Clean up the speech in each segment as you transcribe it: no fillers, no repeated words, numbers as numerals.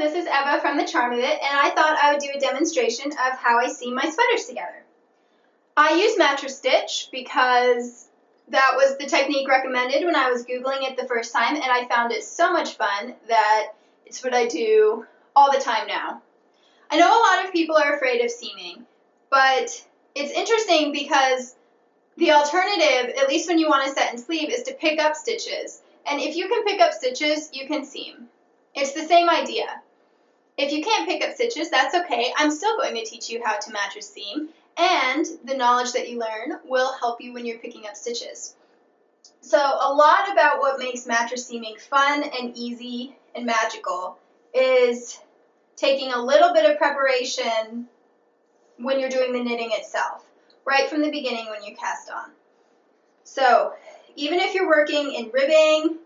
this is Eva from The Charm of It, and I thought I would do a demonstration of how I seam my sweaters together. I use mattress stitch because that was the technique recommended when I was Googling it the first time, and I found it so much fun that it's what I do all the time now. I know a lot of people are afraid of seaming, but it's interesting because the alternative, at least when you want to set and sleeve, is to pick up stitches. And if you can pick up stitches, you can seam. It's the same idea. If you can't pick up stitches, that's okay. I'm still going to teach you how to mattress seam, and the knowledge that you learn will help you when you're picking up stitches. So a lot about what makes mattress seaming fun and easy and magical is taking a little bit of preparation when you're doing the knitting itself, right from the beginning when you cast on. So even if you're working in ribbing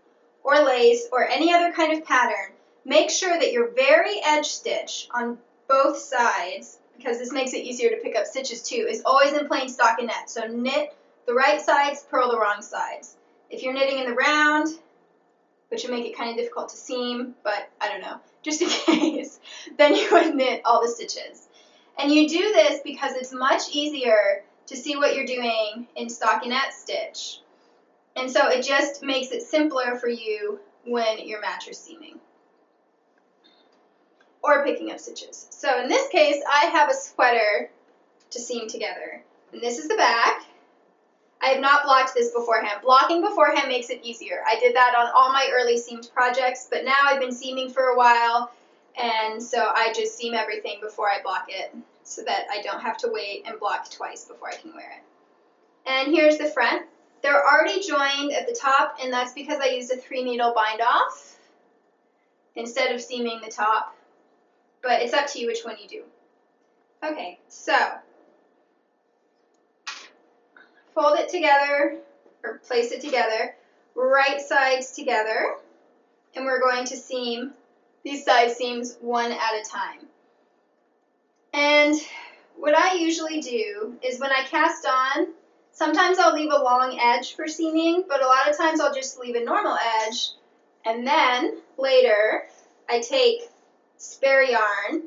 or lace or any other kind of pattern, make sure that your very edge stitch on both sides, because this makes it easier to pick up stitches too, is always in plain stockinette. So knit the right sides, purl the wrong sides. If you're knitting in the round, which would make it kind of difficult to seam, but I don't know, just in case, then you would knit all the stitches. And you do this because it's much easier to see what you're doing in stockinette stitch. And so it just makes it simpler for you when you're mattress seaming or picking up stitches. So in this case, I have a sweater to seam together. And this is the back. I have not blocked this beforehand. Blocking beforehand makes it easier. I did that on all my early seamed projects, but now I've been seaming for a while, and so I just seam everything before I block it so that I don't have to wait and block twice before I can wear it. And here's the front. They're already joined at the top, and that's because I used a 3-needle bind-off instead of seaming the top, but it's up to you which one you do. Okay, so fold it together, or place it together, right sides together, and we're going to seam these side seams one at a time. And what I usually do is when I cast on, sometimes I'll leave a long edge for seaming, but a lot of times I'll just leave a normal edge, and then later I take spare yarn.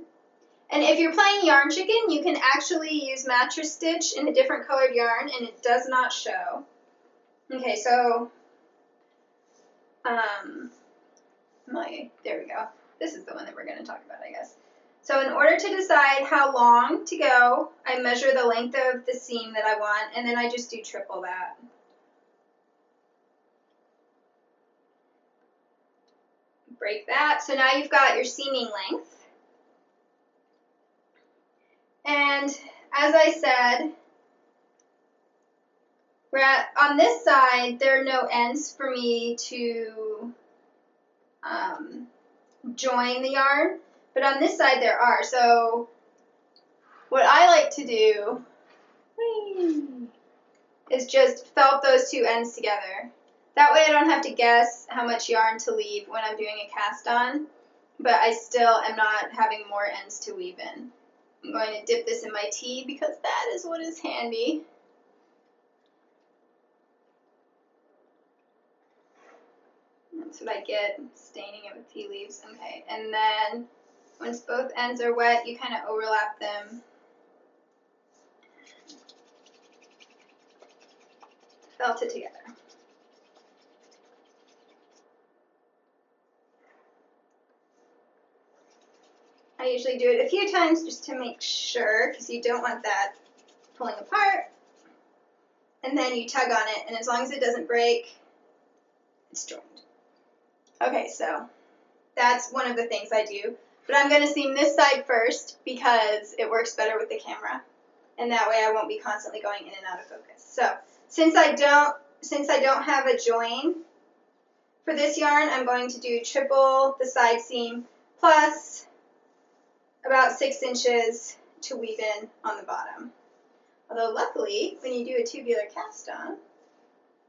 And if you're playing yarn chicken, you can actually use mattress stitch in a different colored yarn, and it does not show. Okay, so, there we go. This is the one that we're going to talk about, I guess. So in order to decide how long to go, I measure the length of the seam that I want, and then I just do triple that. Break that. So now you've got your seaming length. And as I said, on this side, there are no ends for me to join the yarn, but on this side there are. So what I like to do is just felt those two ends together. That way I don't have to guess how much yarn to leave when I'm doing a cast on, but I still am not having more ends to weave in. I'm going to dip this in my tea because that is what is handy. That's what I get, staining it with tea leaves. Okay, and then once both ends are wet, you kind of overlap them. Felt it together. I usually do it a few times just to make sure, because you don't want that pulling apart. And then you tug on it, and as long as it doesn't break, it's joined. Okay, so that's one of the things I do. But I'm going to seam this side first because it works better with the camera, and that way I won't be constantly going in and out of focus. So since I don't have a join for this yarn, I'm going to do triple the side seam plus about 6 inches to weave in on the bottom. Although luckily, when you do a tubular cast on,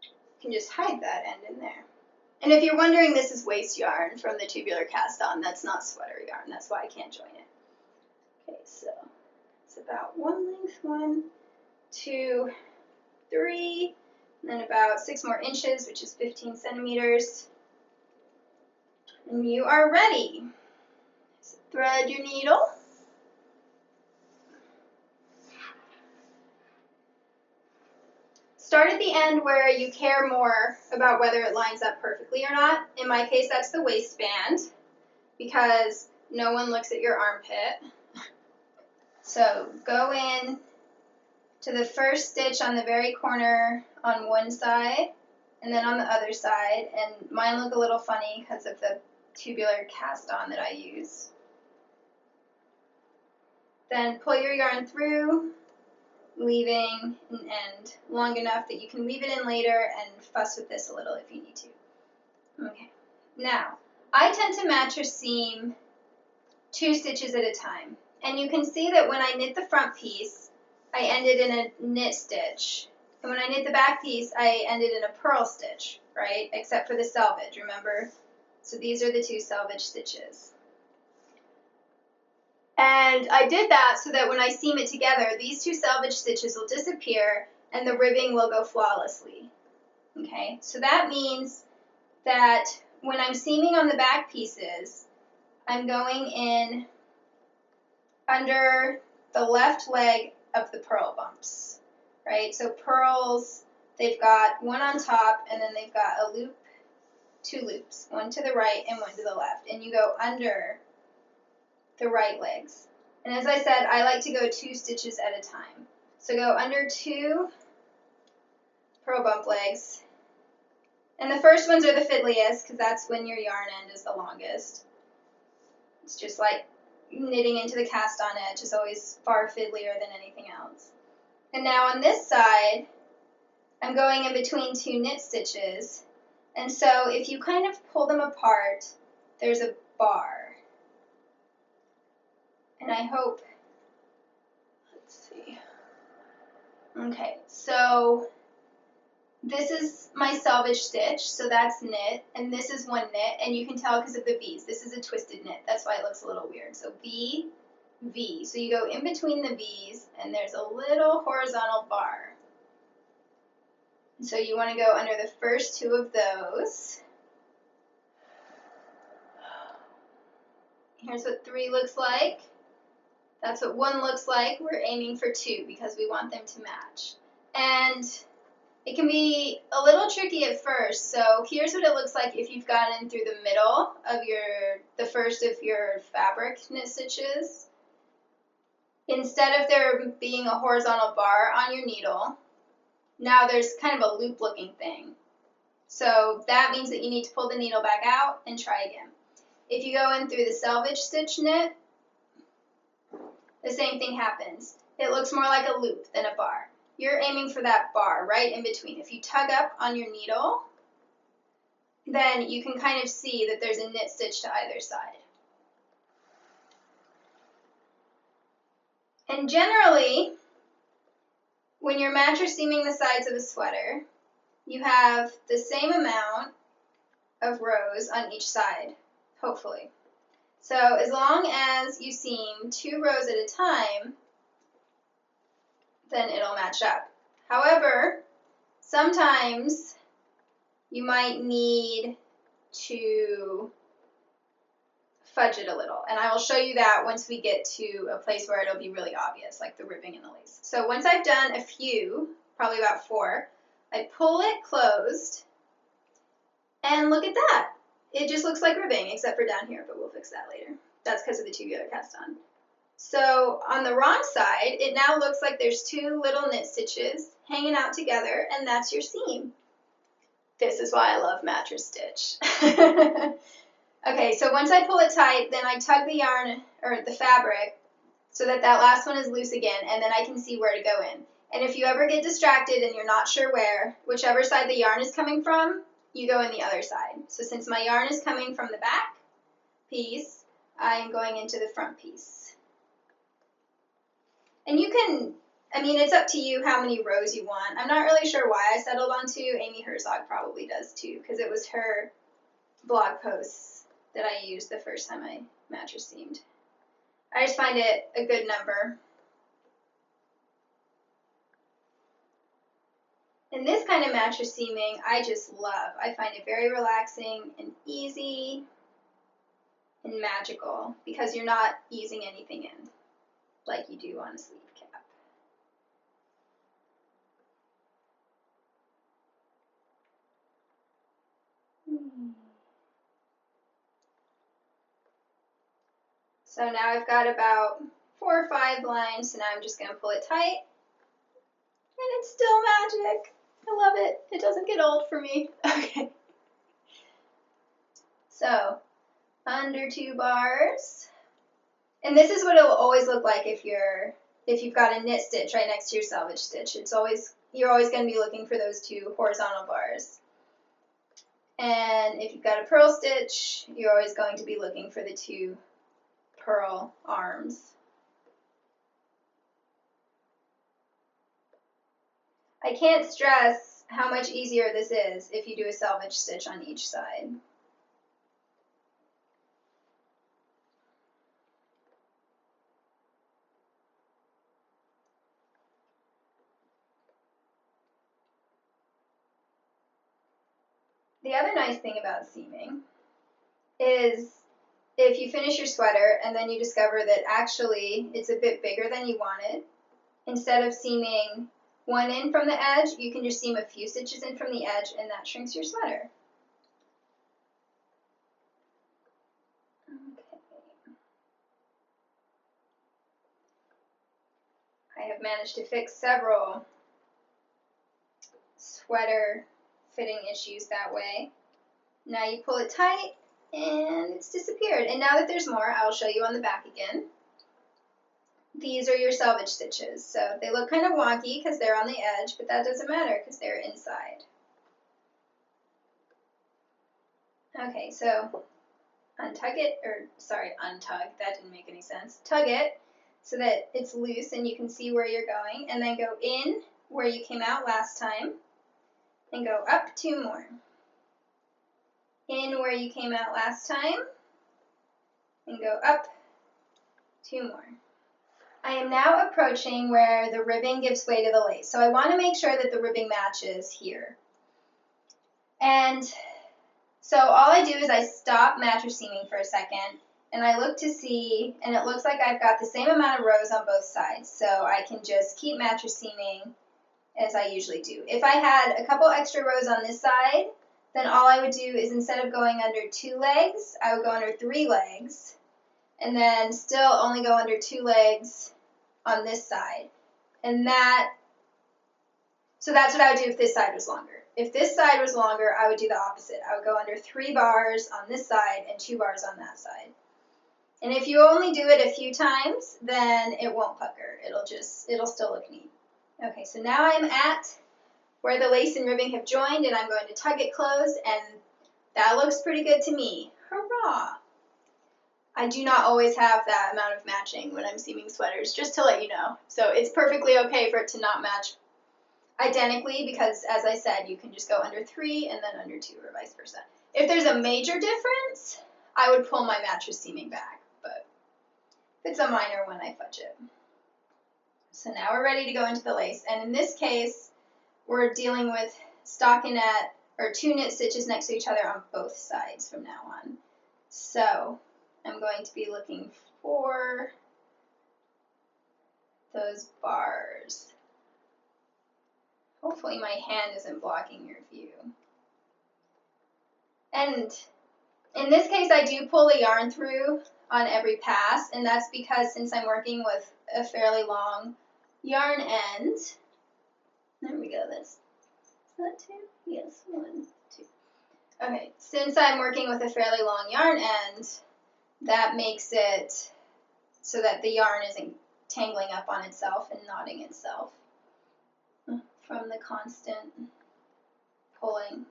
you can just hide that end in there. And if you're wondering, this is waist yarn from the tubular cast on. That's not sweater yarn. That's why I can't join it. Okay, so it's about one length, 1, 2, 3, and then about 6 more inches, which is 15 centimeters. And you are ready. So Thread your needle. Start at the end where you care more about whether it lines up perfectly or not. In my case, that's the waistband, because no one looks at your armpit. So go in to the first stitch on the very corner on one side, and then on the other side, and mine look a little funny because of the tubular cast on that I use. Then pull your yarn through, leaving an end long enough that you can weave it in later and fuss with this a little if you need to. Okay, now I tend to mattress seam 2 stitches at a time, and you can see that when I knit the front piece, I ended in a knit stitch, and when I knit the back piece, I ended in a purl stitch, right, except for the selvage, remember? So these are the 2 selvage stitches. And I did that so that when I seam it together, these 2 selvage stitches will disappear and the ribbing will go flawlessly. Okay, so that means that when I'm seaming on the back pieces, I'm going in under the left leg of the purl bumps, right? So purls, they've got one on top and then they've got a loop, 2 loops, one to the right and one to the left, and you go under the right legs. And as I said, I like to go 2 stitches at a time. So go under 2 purl bump legs. And the first ones are the fiddliest because that's when your yarn end is the longest. It's just like knitting into the cast on edge is always far fiddlier than anything else. And now on this side, I'm going in between 2 knit stitches. And so if you kind of pull them apart, there's a bar. And I hope, let's see. Okay, so this is my selvage stitch, so that's knit, and this is one knit, and you can tell because of the V's. This is a twisted knit, that's why it looks a little weird. So V, V. So you go in between the V's, and there's a little horizontal bar. So you want to go under the first 2 of those. Here's what 3 looks like. That's what 1 looks like. We're aiming for 2 because we want them to match. And it can be a little tricky at first. So here's what it looks like if you've gotten through the middle of the first of your fabric knit stitches. Instead of there being a horizontal bar on your needle, now there's kind of a loop looking thing. So that means that you need to pull the needle back out and try again. If you go in through the selvage stitch knit, the same thing happens. It looks more like a loop than a bar. You're aiming for that bar right in between. If you tug up on your needle, then you can kind of see that there's a knit stitch to either side. And generally, when you're mattress seaming the sides of a sweater, you have the same amount of rows on each side, hopefully. So as long as you seam 2 rows at a time, then it'll match up. However, sometimes you might need to fudge it a little, and I will show you that once we get to a place where it'll be really obvious, like the ribbing and the lace. So once I've done a few, probably about 4, I pull it closed, and look at that. It just looks like ribbing, except for down here, but we'll fix that later. That's because of the tubular cast on. So on the wrong side, it now looks like there's 2 little knit stitches hanging out together, and that's your seam. This is why I love mattress stitch. Okay, so once I pull it tight, then I tug the yarn, or the fabric, so that that last one is loose again, and then I can see where to go in. And if you ever get distracted and you're not sure where, whichever side the yarn is coming from, you go in the other side. So since my yarn is coming from the back piece, I'm going into the front piece. And you can, I mean, it's up to you how many rows you want. I'm not really sure why I settled on 2. Amy Herzog probably does too, because it was her blog posts that I used the first time I mattress seamed. I just find it a good number. And this kind of mattress seaming, I just love. I find it very relaxing and easy. and magical because you're not easing anything in like you do on a sleeve cap. So now I've got about 4 or 5 lines, so now I'm just going to pull it tight. And it's still magic. I love it. It doesn't get old for me. Okay. So, under 2 bars. And this is what it will always look like if you've got a knit stitch right next to your selvage stitch. You're always going to be looking for those 2 horizontal bars. And if you've got a purl stitch, you're always going to be looking for the 2 purl arms. I can't stress how much easier this is if you do a selvage stitch on each side. The other nice thing about seaming is if you finish your sweater and then you discover that actually it's a bit bigger than you wanted, instead of seaming 1 in from the edge, you can just seam a few stitches in from the edge and that shrinks your sweater. Okay. I have managed to fix several sweater fitting issues that way. Now you pull it tight and it's disappeared. And now that there's more, I'll show you on the back again. These are your selvage stitches. So they look kind of wonky because they're on the edge, but that doesn't matter because they're inside. Okay, so untug it, untug, that didn't make any sense. Tug it so that it's loose and you can see where you're going, and then go in where you came out last time, and go up 2 more. In where you came out last time, and go up 2 more. I am now approaching where the ribbing gives way to the lace. So I want to make sure that the ribbing matches here. And so all I do is I stop mattress seaming for a second, and I look to see, and it looks like I've got the same amount of rows on both sides. So I can just keep mattress seaming as I usually do. If I had a couple extra rows on this side, then all I would do is instead of going under 2 legs, I would go under 3 legs, and then still only go under 2 legs on this side. And so that's what I would do if this side was longer. If this side was longer, I would do the opposite. I would go under 3 bars on this side and 2 bars on that side. And if you only do it a few times, then it won't pucker. It'll still look neat. Okay, so now I'm at where the lace and ribbing have joined, and I'm going to tug it closed, and that looks pretty good to me. Hurrah! I do not always have that amount of matching when I'm seaming sweaters, just to let you know. So it's perfectly okay for it to not match identically because, as I said, you can just go under 3 and then under 2 or vice versa. If there's a major difference, I would pull my mattress seaming back, but if it's a minor one, I fudge it. So now we're ready to go into the lace, and in this case, we're dealing with stockinette or 2 knit stitches next to each other on both sides from now on. So I'm going to be looking for those bars. Hopefully my hand isn't blocking your view. And in this case, I do pull the yarn through on every pass, and that's because since I'm working with a fairly long yarn end, there we go, is that 2? Yes, 1, 2. Okay, since I'm working with a fairly long yarn end, that makes it so that the yarn isn't tangling up on itself and knotting itself from the constant pulling.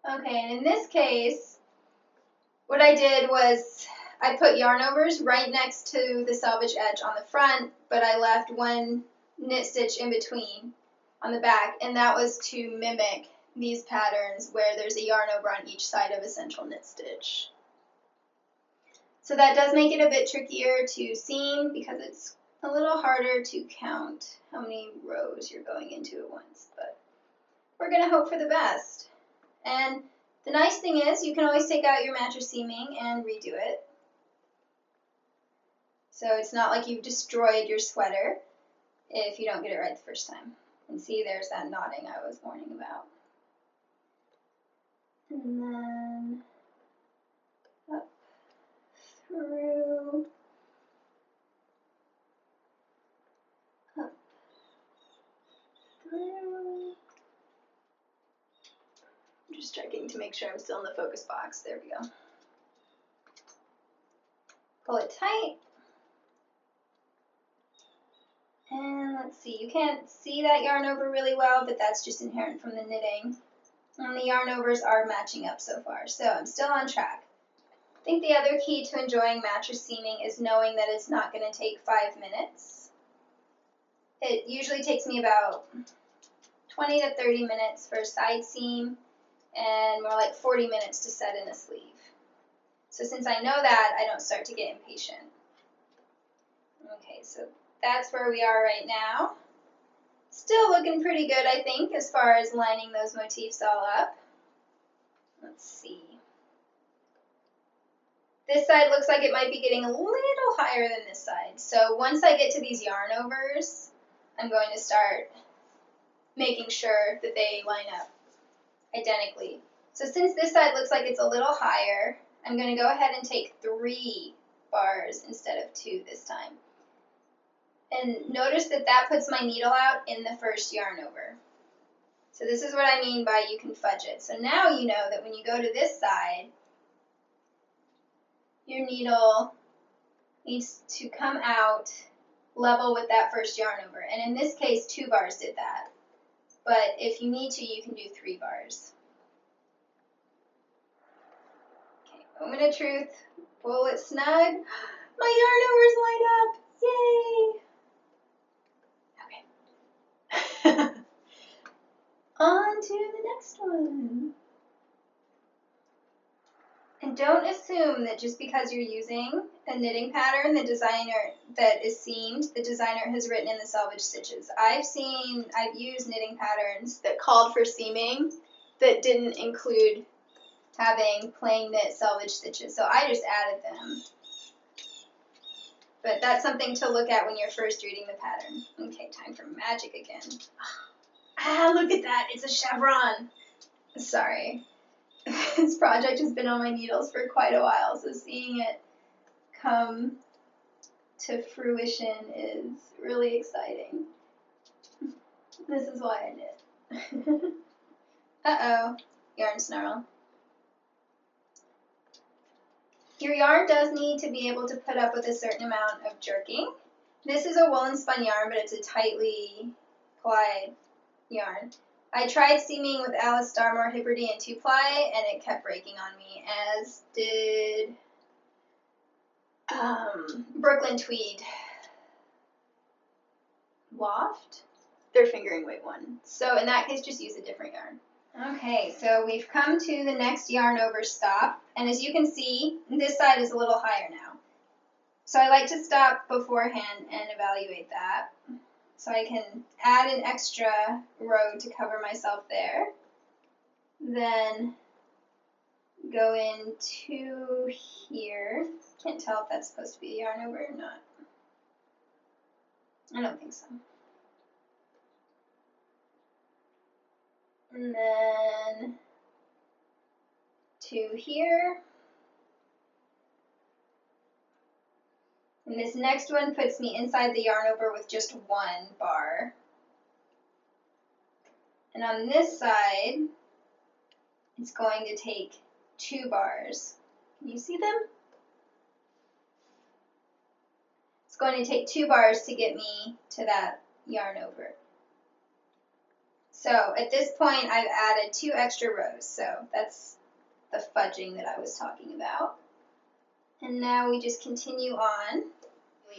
Okay, and in this case, what I did was I put yarn overs right next to the selvage edge on the front, but I left 1 knit stitch in between on the back, and that was to mimic these patterns where there's a yarn over on each side of a central knit stitch. So that does make it a bit trickier to seam because it's a little harder to count how many rows you're going into at once, but we're going to hope for the best. And The nice thing is you can always take out your mattress seaming and redo it. So it's not like you've destroyed your sweater if you don't get it right the first time. And see, there's that knotting I was warning about. And then up through, up through. I'm just checking to make sure I'm still in the focus box. There we go. Pull it tight. And let's see, you can't see that yarn over really well, but that's just inherent from the knitting. And the yarn overs are matching up so far, so I'm still on track. I think the other key to enjoying mattress seaming is knowing that it's not going to take 5 minutes. It usually takes me about 20 to 30 minutes for a side seam and more like 40 minutes to set in a sleeve. So since I know that, I don't start to get impatient. Okay, so that's where we are right now. Still looking pretty good, I think, as far as lining those motifs all up. Let's see. This side looks like it might be getting a little higher than this side. So once I get to these yarn overs, I'm going to start making sure that they line up identically. So since this side looks like it's a little higher, I'm going to go ahead and take 3 bars instead of 2 this time. And notice that that puts my needle out in the first yarn over. So this is what I mean by you can fudge it. So now you know that when you go to this side, your needle needs to come out level with that first yarn over. And in this case, 2 bars did that. But if you need to, you can do 3 bars. Okay, moment of truth. Pull it snug. My yarn overs line up. Yay! On to the next one. And don't assume that just because you're using a knitting pattern that is seamed, the designer has written in the selvage stitches. I've used knitting patterns that called for seaming that didn't include having plain knit selvage stitches, so I just added them. But that's something to look at when you're first reading the pattern. Okay, time for magic again. Ah, look at that, it's a chevron. Sorry. This project has been on my needles for quite a while, so seeing it come to fruition is really exciting. This is why I knit. Uh-oh, yarn snarl. Your yarn does need to be able to put up with a certain amount of jerking. This is a woolen spun yarn, but it's a tightly plied yarn. I tried seaming with Alice Starmore Hibberdie 2-ply, and it kept breaking on me, as did Brooklyn Tweed Loft. They're fingering weight 1. So in that case, just use a different yarn. Okay, so we've come to the next yarn over stop, and as you can see, this side is a little higher now. So I like to stop beforehand and evaluate that. So I can add an extra row to cover myself there. Then go into here. Can't tell if that's supposed to be a yarn over or not. I don't think so. And then to here. And this next one puts me inside the yarn over with just 1 bar. And on this side, it's going to take 2 bars. Can you see them? It's going to take 2 bars to get me to that yarn over. So at this point, I've added 2 extra rows. So that's the fudging that I was talking about. And now we just continue on.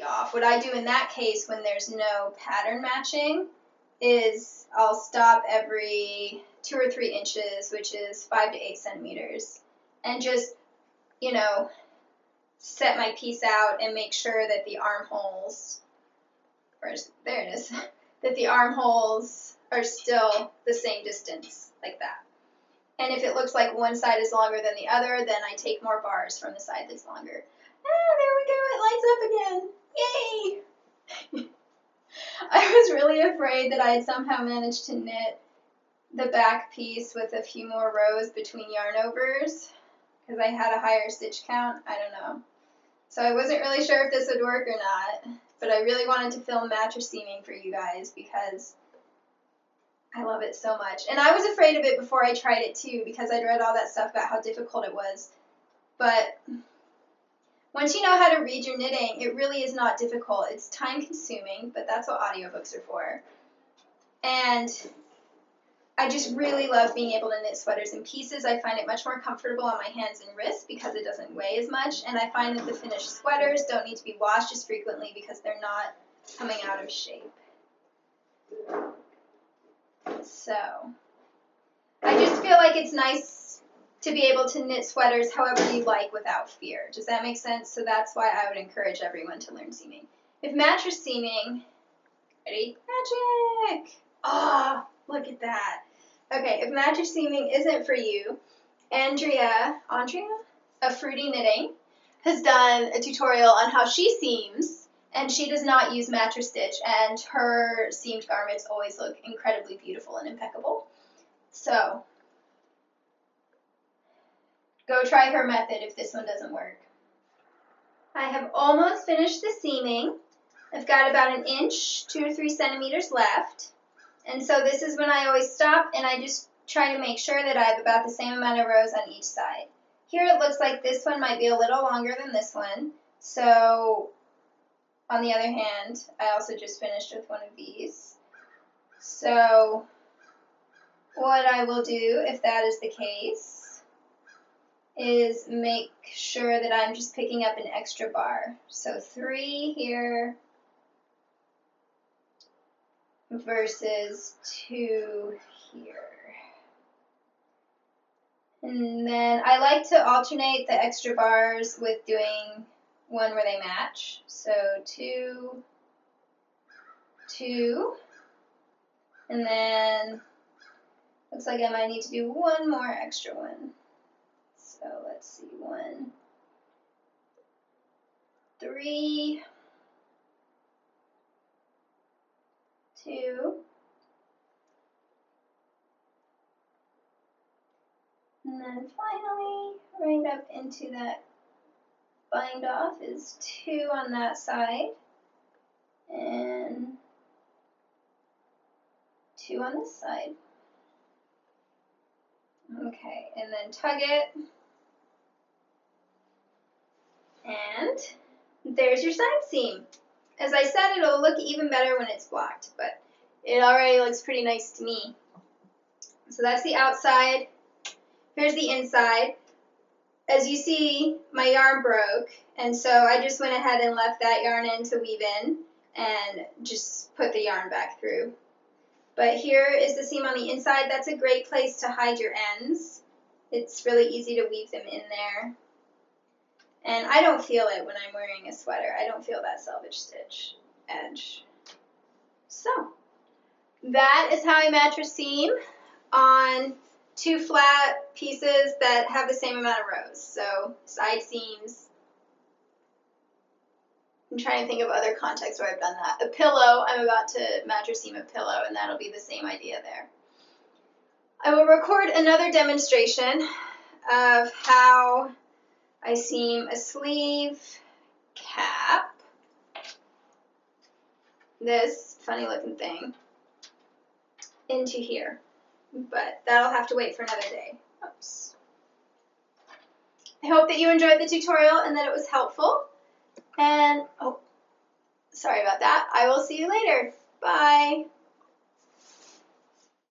Off. What I do in that case when there's no pattern matching is I'll stop every 2 or 3 inches, which is 5 to 8 centimeters, and just, you know, set my piece out and make sure that the armholes, there it is, that the armholes are still the same distance, like that. And if it looks like one side is longer than the other, then I take more bars from the side that's longer. Ah, there we go, it lights up again. Yay! I was really afraid that I had somehow managed to knit the back piece with a few more rows between yarn overs, because I had a higher stitch count. I don't know. So I wasn't really sure if this would work or not, but I really wanted to film mattress seaming for you guys because I love it so much. And I was afraid of it before I tried it too, because I'd read all that stuff about how difficult it was. But once you know how to read your knitting, it really is not difficult. It's time consuming, but that's what audiobooks are for. And I just really love being able to knit sweaters in pieces. I find it much more comfortable on my hands and wrists because it doesn't weigh as much. And I find that the finished sweaters don't need to be washed as frequently because they're not coming out of shape. So I just feel like it's nice to be able to knit sweaters however you like without fear. Does that make sense? So that's why I would encourage everyone to learn seaming. If mattress seaming, ready? Magic! Ah, oh, look at that. Okay, if mattress seaming isn't for you, Andrea, of Fruity Knitting, has done a tutorial on how she seams, and she does not use mattress stitch, and her seamed garments always look incredibly beautiful and impeccable. So go try her method if this one doesn't work. I have almost finished the seaming. I've got about an inch, 2 to 3 centimeters left. And so this is when I always stop and I just try to make sure that I have about the same amount of rows on each side. Here it looks like this one might be a little longer than this one. So on the other hand, I also just finished with one of these. So what I will do, if that is the case, is make sure that I'm just picking up an extra bar. So 3 here versus 2 here. And then I like to alternate the extra bars with doing one where they match. So 2, 2, and then looks like I might need to do one more extra one. So let's see, 1, 3, 2, and then finally, right up into that bind off is 2 on that side, and 2 on this side. Okay, and then tug it, and there's your side seam. As I said, it'll look even better when it's blocked, but it already looks pretty nice to me. So that's the outside. Here's the inside. As you see, my yarn broke, and so I just went ahead and left that yarn in to weave in and just put the yarn back through. But here is the seam on the inside. That's a great place to hide your ends. It's really easy to weave them in there. And I don't feel it when I'm wearing a sweater. I don't feel that selvage stitch edge. So that is how I mattress seam on 2 flat pieces that have the same amount of rows. So side seams. I'm trying to think of other contexts where I've done that. A pillow, I'm about to mattress seam a pillow, and that'll be the same idea there. I will record another demonstration of how I seam a sleeve cap, this funny looking thing, into here. But that'll have to wait for another day. Oops. I hope that you enjoyed the tutorial and that it was helpful. And, oh, sorry about that. I will see you later. Bye.